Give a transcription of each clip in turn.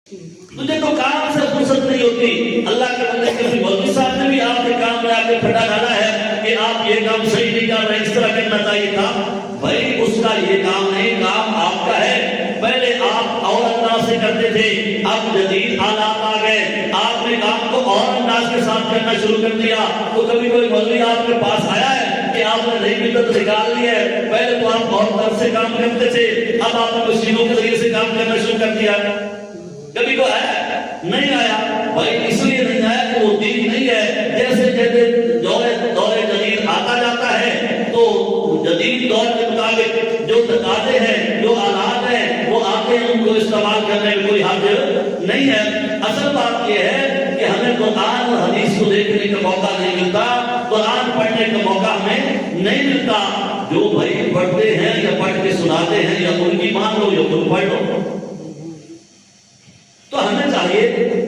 تجھے تو کام سے فرصت نہیں ہوتی. اللہ کے بندے کبھی مولوی صاحب نے بھی آپ کے کام میں آ کے پھٹا ڈالا ہے کہ آپ یہ کام صحیح نہیں کر رہے, اس طرح کرنا چاہیے تھا. بھائی اس کا یہ کام نہیں, کام آپ کا ہے. پہلے آپ اور انداز سے کرتے تھے, اب جدید حالات آ گئے, آپ نے کام کو اور انداز کے ساتھ کرنا شروع کر دیا. تو کبھی کوئی مولوی آپ کے پاس آیا ہے کہ آپ نے نئی بدعت نکال لی ہے؟ پہلے تو آپ بہت طرح سے کام کرتے تھے, اب آپ نے مشینوں کے ذریعے سے کام کرنا شروع کر دیا. کبھی کوئی آیا نہیں آیا. بھائی اس لیے نہیں آیا کہ وہ دین نہیں ہے. جیسے جیسے دور جدید آتا جاتا ہے تو جدید دور کے مطابق جو تقاضے ہیں, جو آلات ہیں, وہ آتے ہیں, ان کو استعمال کرنے میں کوئی حرج نہیں ہے. اصل بات یہ ہے کہ ہمیں قرآن اور حدیث کو دیکھنے کا موقع نہیں ملتا, قرآن پڑھنے کا موقع ہمیں نہیں ملتا. جو بھائی پڑھتے ہیں یا پڑھ کے سناتے ہیں, یا ان کی مان لو یا خود پڑھ لو. تو ہمیں چاہیے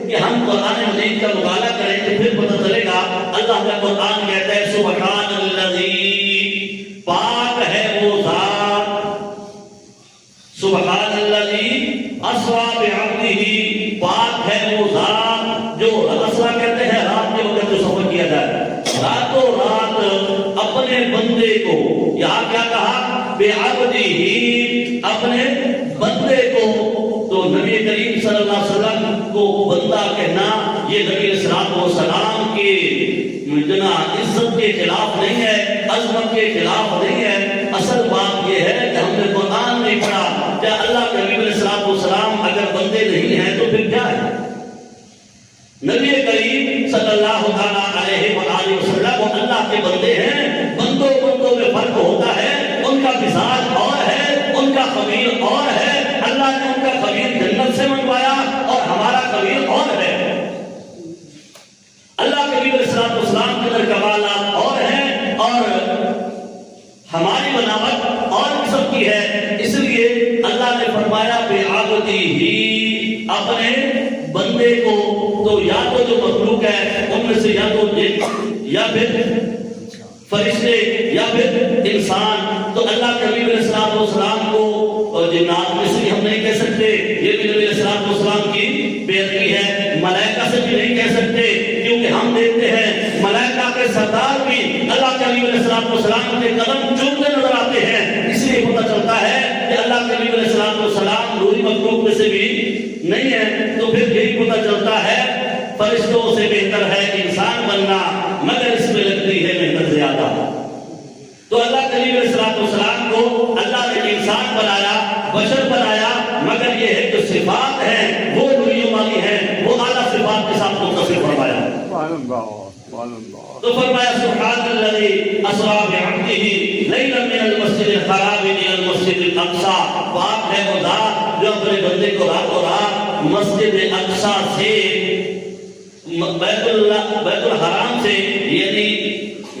کہ ہم قرآن مجید کا مطالعہ کریں تو پھر پتہ چلے گا. اللہ کا قرآن کہتا ہے سبحان الذی, پاک ہے وہ ذات, سبحان الذی اسری بعبدہ, پاک ہے وہ ذات جو اسرا کہتے ہیں رات کے وقت جو سفر کیا جائے, راتوں رات اپنے بندے کو, یہاں کیا کہا بعبدہ, اپنے بندے کو. تو نبی کریم صلی اللہ علیہ وسلم کو بندہ کہنا یہ نبی علیہ السلام کی جنا عزت کے خلاف نہیں ہے, عظمت کے خلاف نہیں ہے. اصل بات یہ ہے کہ ہم نے قرآن نہیں پڑھا. کیا اللہ کے نبی علیہ السلام اگر بندے نہیں ہیں تو پھر کیا ہے؟ نبی کریم صلی اللہ علیہ وآلہ وسلم وہ اللہ کے بندے ہیں. بندوں میں فرق ہوتا ہے, ان کا مزاج اور ہے, ان کا خبیر اور ہے. اللہ نے ان کا خبیر جنت سے منگوایا اور ہمارا خبیر اور ہے. اللہ کے نبی علیہ السلام کے اندر کمالات اور ہیں اور ہماری بناوٹ اور قسم کی ہے. اس لیے اللہ نے فرمایا بعبدہ, اپنے بندے کو. تو یا تو جو مخلوق ہے ان میں سے یا تو جن یا پھر فرشتے یا پھر انسان. تو اللہ کے نبی علیہ السلام کو جنات میں سے ہم نہیں کہہ سکتے, یہ بھی نبی علیہ السلام کی بےعدبی ہے. ملائکہ سے بھی نہیں کہہ سکتے کیونکہ ہم دیکھتے ہیں ملائکہ کے سردار بھی اللہ کے نبی علیہ السلام کے قدم چومتے نظر آتے ہیں. اس لیے پتہ چلتا ہے کہ اللہ کے نبی علیہ السلام روحی مخلوق میں سے بھی نہیں ہے. تو پھر یہی پتہ چلتا ہے فرشتوں سے بہتر ہے انسان بننا, مگر اس میں لگتی ہے محنت زیادہ. تو اللہ کے نبی علیہ السلام کو اللہ نے انسان بنایا, بشر بنایا, مگر یہ ہے جو صفات ہیں وہ نوریوں والی ہیں, وہ اعلیٰ صفات کے ساتھ متصف فرمایا. تو فرمایا سبحان الذی اسری بعبدہ لیلا من المسجد الحرام الى المسجد الاقصی, پاک ہے وہ ذات جو اپنے بندے کو راتوں رات مسجد اقصی سے بیت الحرام سے, یعنی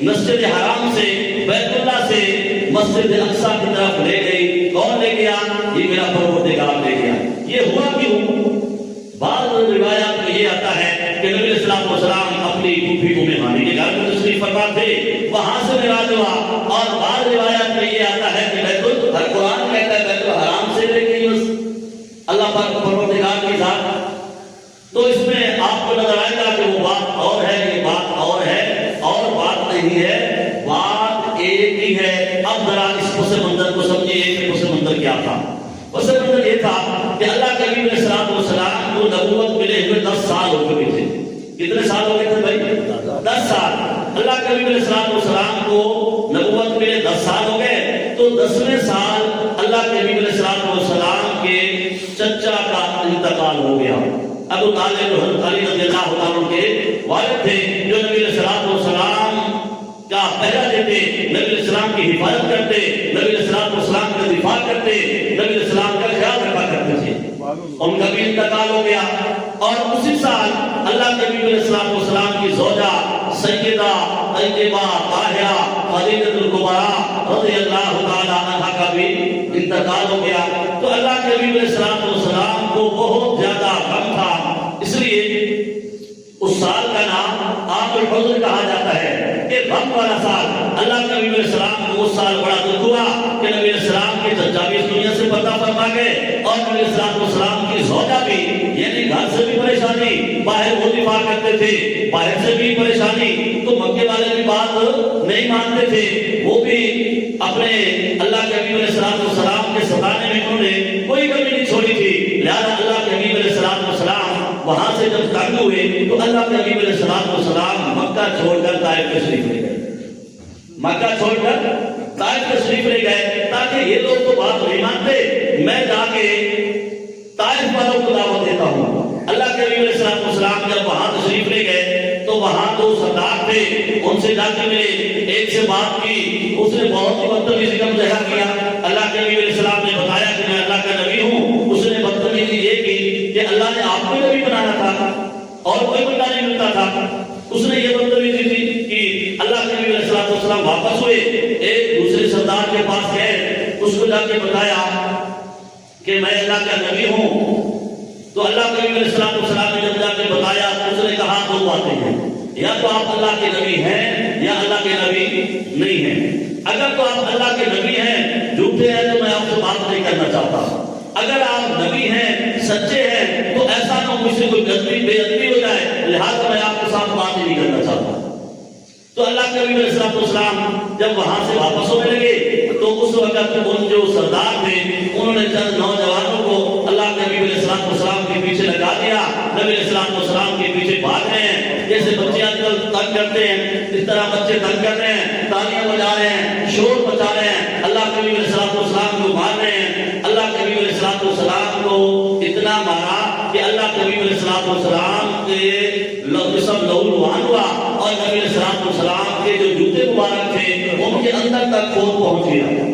مسجد حرام سے, بیت اللہ سے مسجد اقصی کی طرف لے گئی. کون لے گیا؟ یہ میرا پروردگار لے گیا. یہ ہوا کیوں؟ بعض روایات میں یہ آتا ہے کہ نبی علیہ السلام اپنی پھوپھی ام ہانی کے گھر میں تشریف فرما تھے, وہاں سے معراج ہوا. اور بعض روایات میں یہ آتا ہے کہ قرآن کہتا ہے بیت الحرام سے لے گئی اللہ پاک پروردگار کی ذات. تو اس میں آپ کو نظر آئے گا کہ وہ بات اور ہے, یہ بات اور ہے, اور بات نہیں ہے, بات ایک ہی ہے. اب ذرا اس پس منظر کو سمجھیے کہ پس منظر کیا تھا. پس منظر یہ تھا کہ اللہ کے نبی علیہ السلام کو نبوت ملے ہوئے 10 سال ہو چکے تھے. کتنے سال ہو گئے تھے بھائی؟ 10 سال. اللہ کے نبی علیہ السلام کو نبوت ملے 10 سال ہو گئے. تو 10ویں سال اللہ کے نبی علیہ السلام کے چچا کا انتقال ہو گیا. ابو طالب علی رضی اللہ عنہ کے والد تھے, جو نبی علیہ السلام کا پہلا دیتے, نبی علیہ السلام کی حفاظت کرتے, نبی علیہ السلام کا دفاع کرتے, نبی علیہ السلام کا خیال رکھا کرتے تھے. ان کا بھی انتقال ہو گیا. اور اسی سال اللہ کے نبی علیہ السلام کی زوجہ سیدہ طیبہ طاہرہ خدیجہ الکبریٰ رضی اللہ تعالی عنہا کا بھی انتقال ہو گیا. تو اللہ کے نبی علیہ السلام کو بہت زیادہ غم تھا. اس لیے اس سال کا نام عام الحزن کہا جاتا ہے کہ غم والا سال. اللہ کے نبی علیہ السلام کو اس سال بڑا دکھ ہوا کہ نبی علیہ السلام کے چچا بھی اس دنیا سے پردہ فرما گئے, اور نبی علیہ السلام کی زوجہ بھی, یعنی باہر وہ دفاع کرتے تھے، باہر سے بھی پریشانی، تو مکے والے بھی بات نہیں مانتے تھے، وہ بھی اپنے اللہ کے حبیب علیہ السلام کے ستانے میں انہوں نے کوئی کمی نہیں چھوڑی تھی۔ لہذا اللہ کے حبیب علیہ السلام وہاں سے جب تنگ ہوئے تو اللہ کے حبیب علیہ السلام مکہ چھوڑ کر طائف تشریف لے گئے، مکہ چھوڑ کر طائف تشریف لے گئے، تاکہ یہ لوگ تو بات نہیں مانتے، میں جا کے طائف والوں کو دعوت دیتا ہوں۔ اللہ کے نبی علیہ السلام جب وہاں تشریف لے گئے تو وہاں دو سردار تھے، ان سے جا کے ملے، ایک سے بات کی، اس نے بہت ہی بدتمیزی کا مظاہرہ کیا۔ اللہ کے نبی علیہ السلام نے بتایا کہ میں اللہ کا نبی ہوں، اس نے بدتمیزی یہ کی کہ اللہ نے آپ کو نبی بنانا تھا اور کوئی بندہ نہیں ملتا تھا، اس نے یہ بدتمیزی تھی کہ اللہ کے نبی علیہ السلام واپس ہوئے، ایک دوسرے سردار کے پاس گئے، اس کو جا کے بتایا کہ میں اللہ کا نبی ہوں، تو اللہ کے نبی علیہ السلام نے جب جا کے بتایا تو اس نے کہا دو باتیں ہیں، یا تو آپ اللہ کے نبی ہیں یا اللہ کے نبی نہیں ہیں۔ اگر تو آپ اللہ کے نبی ہیں، جھوٹے ہیں، تو میں آپ سے بات نہیں کرنا چاہتا، اگر آپ نبی ہیں، سچے ہیں، تو ایسا نہ مجھ سے کوئی غلطی بے ادبی ہو جائے، لہٰذا میں آپ کے ساتھ بات ہی نہیں کرنا چاہتا۔ تو اللہ کے نبی علیہ السلام جب وہاں سے واپس ہونے لگے تو اس وقت ان جو سردار تھے انہوں نے چند نوجوانوں کو اللہ کے نبی علیہ السلام کے پیچھے لگا دیا، نبی علیہ السلام کے پیچھے بھاگ رہے ہیں، جیسے بچے آج کل تنگ کرتے ہیں اس طرح بچے تنگ کر رہے ہیں، تالیاں بجا رہے ہیں، شور مچا رہے ہیں، اللہ کے نبی علیہ السلام کو مار رہے ہیں۔ اللہ کے نبی علیہ السلام کو اتنا مارا کہ اللہ کے نبی علیہ السلام کے جسم لہولہان ہوا اور نبی علیہ السلام کے جو جوتے مبارک تھے ان کے اندر تک خون پہنچ گیا۔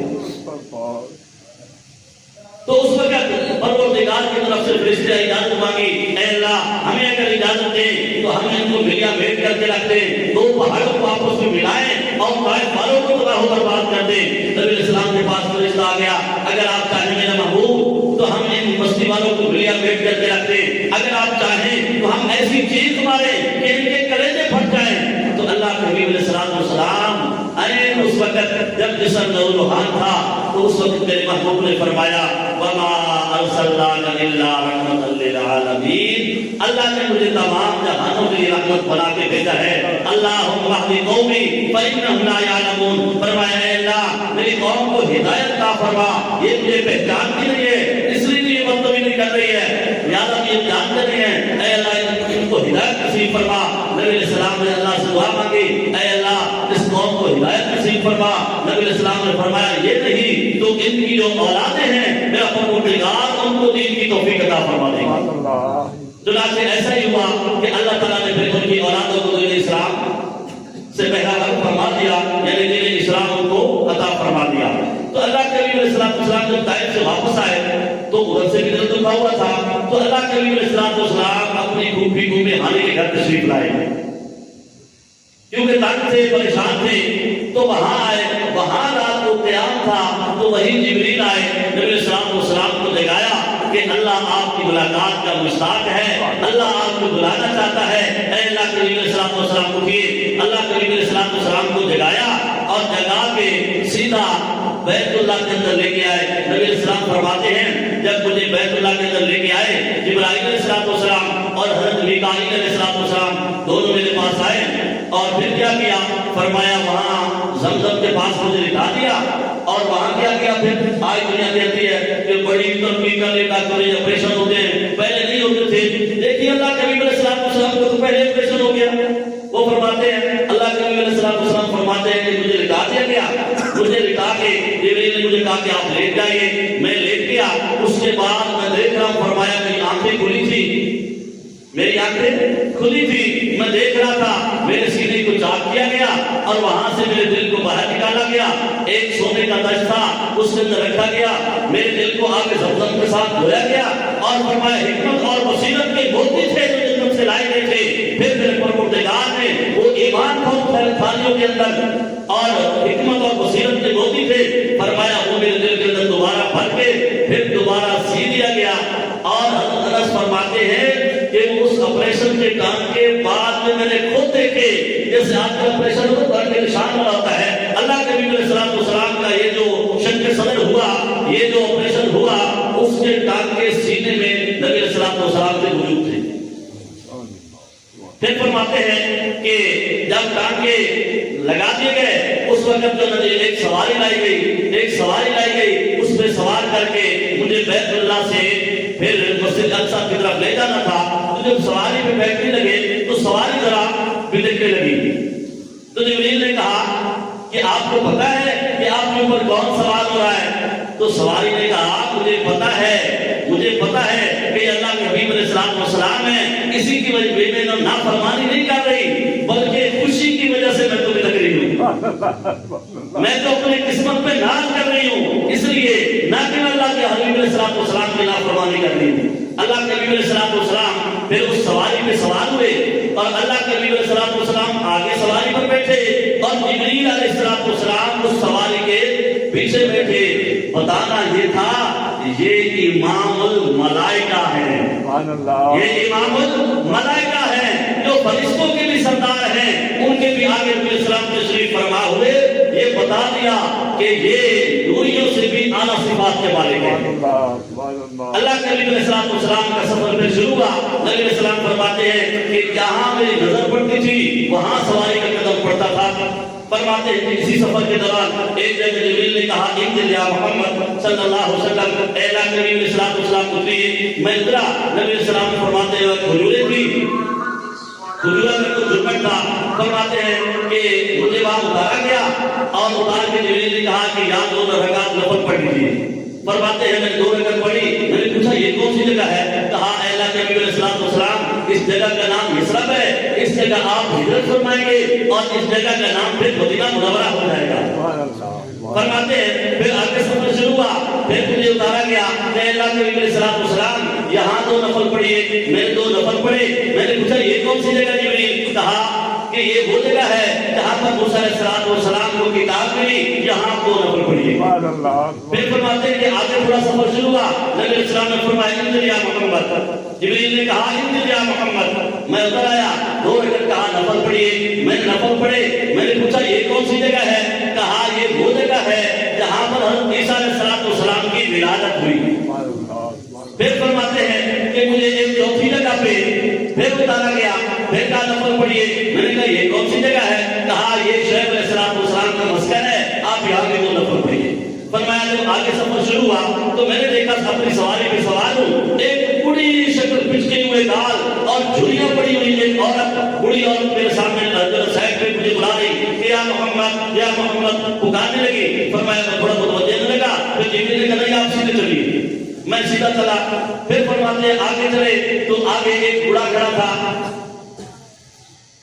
تو اس وقت پروردگار کی طرف سے فرشتے اجازت مانگی، اے اللہ ہمیں اگر اجازت دے تو ہم ان کو ملیا بیٹھ کر کے رکھ دیں، دو پہاڑوں کو آپس میں ملائیں اور طائف والوں کو تباہ و برباد کر دیں۔ نبی علیہ السلام کے پاس فرشتہ آ گیا، اگر آپ چاہیں میرا محبوب تو ہم ان بستی والوں کو ملیا بیٹھ کر کے رکھ دیں، اگر آپ چاہیں تو ہم ایسی چیز ماریں کہ ان کے کلیجے پھٹ جائیں۔ تو اللہ کے حبیب علیہ السلام اس وقت جب جسم لہولہان تھا تو اس وقت میرے محبوب نے فرمایا وما ارسلناک الا رحمۃ للعالمین، اللہ نے مجھے تمام جہانوں کے لیے رحمت بنا کے بھیجا ہے۔ اللہم اہد قومی فانہم لا یعلمون، فرمایا اے اللہ میری قوم کو ہدایت عطا فرما، یہ مجھے پہچانتی نہیں ہے اس لیے یہ بدتمیزی کر رہی ہے، لہٰذا یہ جانتے نہیں ہیں، اے اللہ ان کو ہدایت نصیب فرما۔ نبی علیہ السلام نے اللہ سے دعا مانگی، اے اللہ اس قوم کو ہدایت نصیب فرما۔ نبی علیہ السلام نے فرمایا یہ نہیں تو ان کی جو اولادیں ہیں میرا پروردگار ان کو دین کی توفیق عطا فرما دے گا۔ چنانچہ ایسا ہی ہوا کہ اللہ تعالیٰ نے پھر ان کی اولادوں کو دین اسلام سے بہرحال فرما دیا، یعنی دین اسلام ان کو عطا فرما دیا۔ تو اللہ کے نبی علیہ السلام جب طائف سے واپس آئے تو ادھر سے بھی دل دکھا ہوا تھا، تو اللہ کے نبی علیہ السلام اپنی پھوپھی کو میہانی کے گھر تشریف لائے، کیونکہ تنگ تھے، پریشان تھے، تو وہاں آئے، وہاں رات کو قیام تھا تو وہی جبریل آئے، نبی علیہ السلام کو جگایا کہ اللہ آپ کی ملاقات کا مشتاق ہے، اللہ آپ کو بلانا چاہتا ہے۔ اے اللہ کے نبی علیہ السلام کو کیے، اللہ کے نبی علیہ السلام کو جگایا اور جگا کے سیدھا بیت اللہ کے اندر لے کے آئے۔ نبی علیہ السلام فرماتے ہیں جب مجھے بیت اللہ کے اندر لے کے آئے، جبرائیل علیہ السلام اور حضرت میکائیل علیہ السلام دونوں میرے پاس آئے اور پھر کیا کیا، فرمایا وہاں زمزم کے پاس مجھے لٹا دیا اور وہاں کیا کیا، پھر آج دنیا کہتی ہے کہ بڑی ترقی کا لے ڈاکٹر آپریشن ہوتے ہیں، پہلے نہیں ہوتے تھے، دیکھیے اللہ کے نبی علیہ السلام کو تو پہلے آپریشن ہو گیا۔ وہ فرماتے ہیں اللہ کے نبی علیہ السلام فرماتے ہیں کہ مجھے لٹا دیا گیا، مجھے لٹا کے جبریل نے مجھے کہا کہ آپ لیٹ جائیے، میں لیٹ گیا، اس کے بعد میں دیکھ رہا ہوں، فرمایا میری آنکھیں کھلی تھی، میری آنکھیں کھلی تھی، میں دیکھ رہا تھا، میرے سینے کو چاک کیا گیا اور وہاں سے میرے دل کو باہر نکالا گیا، ایک سونے کا تاج تھا اس کے اندر رکھا گیا، میرے دل کو آگ زمزم کے ساتھ دھویا گیا اور فرمایا حکمت اور بصیرت کے موتی تھے جو جنت سے لائے گئے تھے۔ پھر میرے پروردگار نے وہ ایمان کو تھالیوں کے اندر اور حکمت اور بصیرت کے موتی تھے، فرمایا وہ میرے دل کے اندر دوبارہ بھر کے پھر دوبارہ سی دیا گیا۔ اور حضرت انس فرماتے ہیں کہ اس آپریشن کے کام کے بعد میں نے خود دیکھے جیسے آج کا آپریشن ہوتا ہے نشان ہوتا ہے، اللہ کے نبی علیہ السلام کا یہ جو شق صدر ہوا، یہ جو آپریشن ہوا، اس کے ٹانگ کے سینے میں نبی علیہ السلام کے وجود تھے۔ پھر فرماتے ہیں کہ جب ٹانکے لگا دیے گئے اس وقت جو ایک سواری لائی گئی اس پہ سوار کر کے مجھے بیت اللہ سے پھر مسجد اقصی کی طرف لے جانا تھا. تو جب سواری پہ بیٹھنے لگے تو سواری ذرا بلکنے لگی. تو جبریل نے کہا کہ آپ کو پتا ہے کہ آپ کے اوپر کون سوار ہو رہا ہے؟ تو سواری نے کہا مجھے پتا ہے کہ اللہ کے حبیب علیہ السلام ہے، اسی کی وجہ سے میں نافرمانی نہیں کر رہی بلکہ خوشی کی وجہ سے میں تمہیں لگ رہی ہوں. میں تو اپنی قسمت پہ ناز کر رہی ہوں، اس لیے نہ کہ اللہ کے حبیب علیہ السلام کی نافرمانی کر رہی ہوں. اللہ کے حبیب علیہ السلام پھر اس سواری پہ سوار ہوئے اور اللہ کے حبیب علیہ السلام آگے سواری پر بیٹھے اور جبریل علیہ السلام اس سواری کے پیچھے بیٹھے. بتانا یہ تھا یہ امام الملائکہ ہے، یہ امام الملائکہ ہے جو فرشتوں کے بھی سردار ہیں، ان کے بھی آگے نبی السلام تشریف فرما ہوئے. یہ بتا دیا کہ یہ نوریوں سے بھی اعلیٰ صفات کے مالک ہیں. اللہ کے نبی علیہ السلام کا سفر پھر شروع ہوا. نبی علیہ السلام فرماتے ہیں کہ جہاں میری نظر پڑتی تھی وہاں سواری کا قدم پڑتا تھا. فرماتے ہیں کہ اسی سفر کے دوران ایک جگہ جبریل نے کہا انزل یا محمد صلی اللہ علیہ وسلم، اے اللہ کے نبی علیہ السلام اتریے. میں اترا. نبی علیہ السلام فرماتے ہیں کھجوریں تھی، کھجوروں میں کچھ جھرمٹ تھا. فرماتے ہیں کہ مجھے وہاں اتارا گیا اور اتار کے جبریل نے کہا کہ یہاں 2 رکعت نفل پڑھ لیجیے. فرماتے ہیں میں نے 2 رکعت پڑھی. میں نے پوچھا یہ کون سی جگہ ہے؟ کہا اے اللہ کے نبی علیہ السلام اس جگہ کا نام یثرب ہے، اس جگہ آپ ہجرت فرمائیں گے اور اس جگہ کا نام پھر مدینہ منورہ ہو جائے گا. فرماتے ہیں پھر آگے سفر شروع ہوا. پھر مجھے اتارا گیا کہ اللہ کے نبی علیہ السلام یہاں 2 نفل پڑھیے. میں نے 2 نفل پڑھے. میں نے پوچھا یہ کون سی جگہ جبریل؟ کہا کہ یہ وہ جگہ ہے جہاں پر موسیٰ علیہ السلام کو کتاب ملی، یہاں 2 نفل پڑھیے. پھر فرماتے ہیں کہ آگے تھوڑا سفر شروع ہوا. نبی علیہ السلام نے فرمایا انزل یا محمد. جبریل نے کہا انزل یا محمد. میں اتر آیا. 2 رکعت کہا نفل پڑھیے. میں نے نفل پڑھے. میں نے پوچھا یہ کون سی جگہ ہے؟ کہا یہ وہ جگہ ہے جہاں پر حضرت عیسیٰ علیہ السلام کی ولادت ہوئی. پھر فرماتے ہیں کہ مجھے ایک چوتھی جگہ پہ پھر اتارا گیا. پھر کہا نفل پڑھیے. میں نے کہا یہ کون سی جگہ ہے؟ کہا یہ شعیب علیہ السلام کا مسکن ہے، آپ یہاں کے 2 نفل پڑھیے. فرمایا جب آگے سفر شروع ہوا تو میں نے دیکھا اپنی سواری پہ سوار ہوں. ایک بڑی شکل پچکے ہوئے دال اور جھریاں پڑی ہوئی ایک عورت، بڑی عورت میرے سامنے سائڈ پہ مجھے بلا رہی کہ یا محمد پکارنے لگی. فرمایا میں تھوڑا متوجہ ہونے لگا. پھر جبریل نے کہا آپ سیدھے چلیے. میں سیدھا چلا. پھر فرماتے ہیں آگے چلے تو آگے ایک بوڑھا کھڑا تھا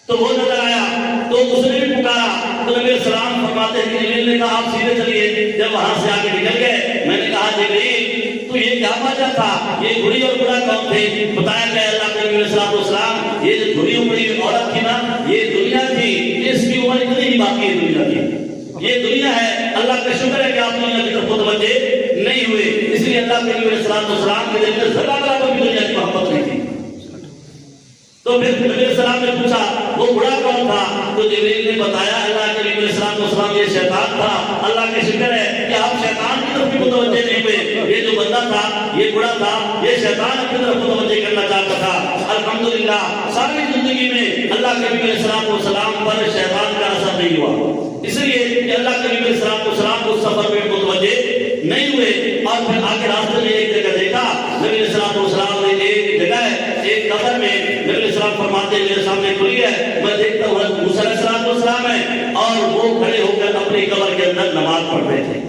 تو وہ نظر آیا تو اس نے بھی پکارا. تو نبی السلام فرماتے ہیں کہ جبریل نے کہا آپ سیدھے چلیے. جب وہاں سے آگے نکل گئے میں نے کہا جبریل تو یہ کیا وجہ تھا؟ یہ بوڑھی اور بوڑھا کون تھے؟ بتایا کہ اللہ کے نبی صلی اللہ علیہ وسلم یہ جو بوڑھی ہوئی عورت تھی نا یہ دنیا تھی، اس کی عمر اتنی ہی باقی ہے دنیا کی. یہ دنیا ہے. اللہ کا شکر ہے کہ آپ دنیا کی طرف متوجہ نہیں ہوئے. اس لیے اللہ کے نبی صلی اللہ علیہ وسلم کے دل میں ذرا برابر بھی دنیا کی محبت نہیں تھی. تو پھر نبی علیہ السلام نے پوچھا وہ بڑا کون تھا؟ تو جبریل نے بتایا اللہ کے نبی علیہ السلام یہ شیطان تھا. اللہ کا شکر ہے کہ آپ شیطان کی طرف بھی متوجہ نہیں ہوئے. یہ جو بندہ تھا یہ بڑا تھا، یہ شیطان کی طرف متوجہ کرنا چاہتا تھا. الحمدللہ ساری زندگی میں اللہ کے نبی علیہ السلام پر شیطان کا اثر نہیں ہوا. اس لیے کہ اللہ کے نبی علیہ السلام کو سفر میں متوجہ نہیں ہوئے. اور پھر آگے راستے میں ایک جگہ دیکھا. نبی علیہ السلام نے ایک جگہ ہے ایک قبر میں نبی علیہ السلام فرماتے ہیں میرے سامنے کھلی ہے. میں دیکھتا ہوں حضرت موسیٰ علیہ السلام ہے اور وہ کھڑے ہو کر اپنی قبر کے اندر نماز پڑھ رہے تھے.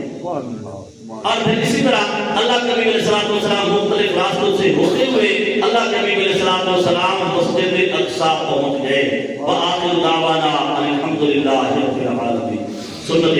اور پھر اسی طرح اللہ کے نبی علیہ السلام مختلف راستوں سے ہوتے ہوئے اللہ کے نبی علیہ السلام مسجد اقصی پہنچ گئے. وآخر دعوانا الحمدللہ رب العالمین. سنت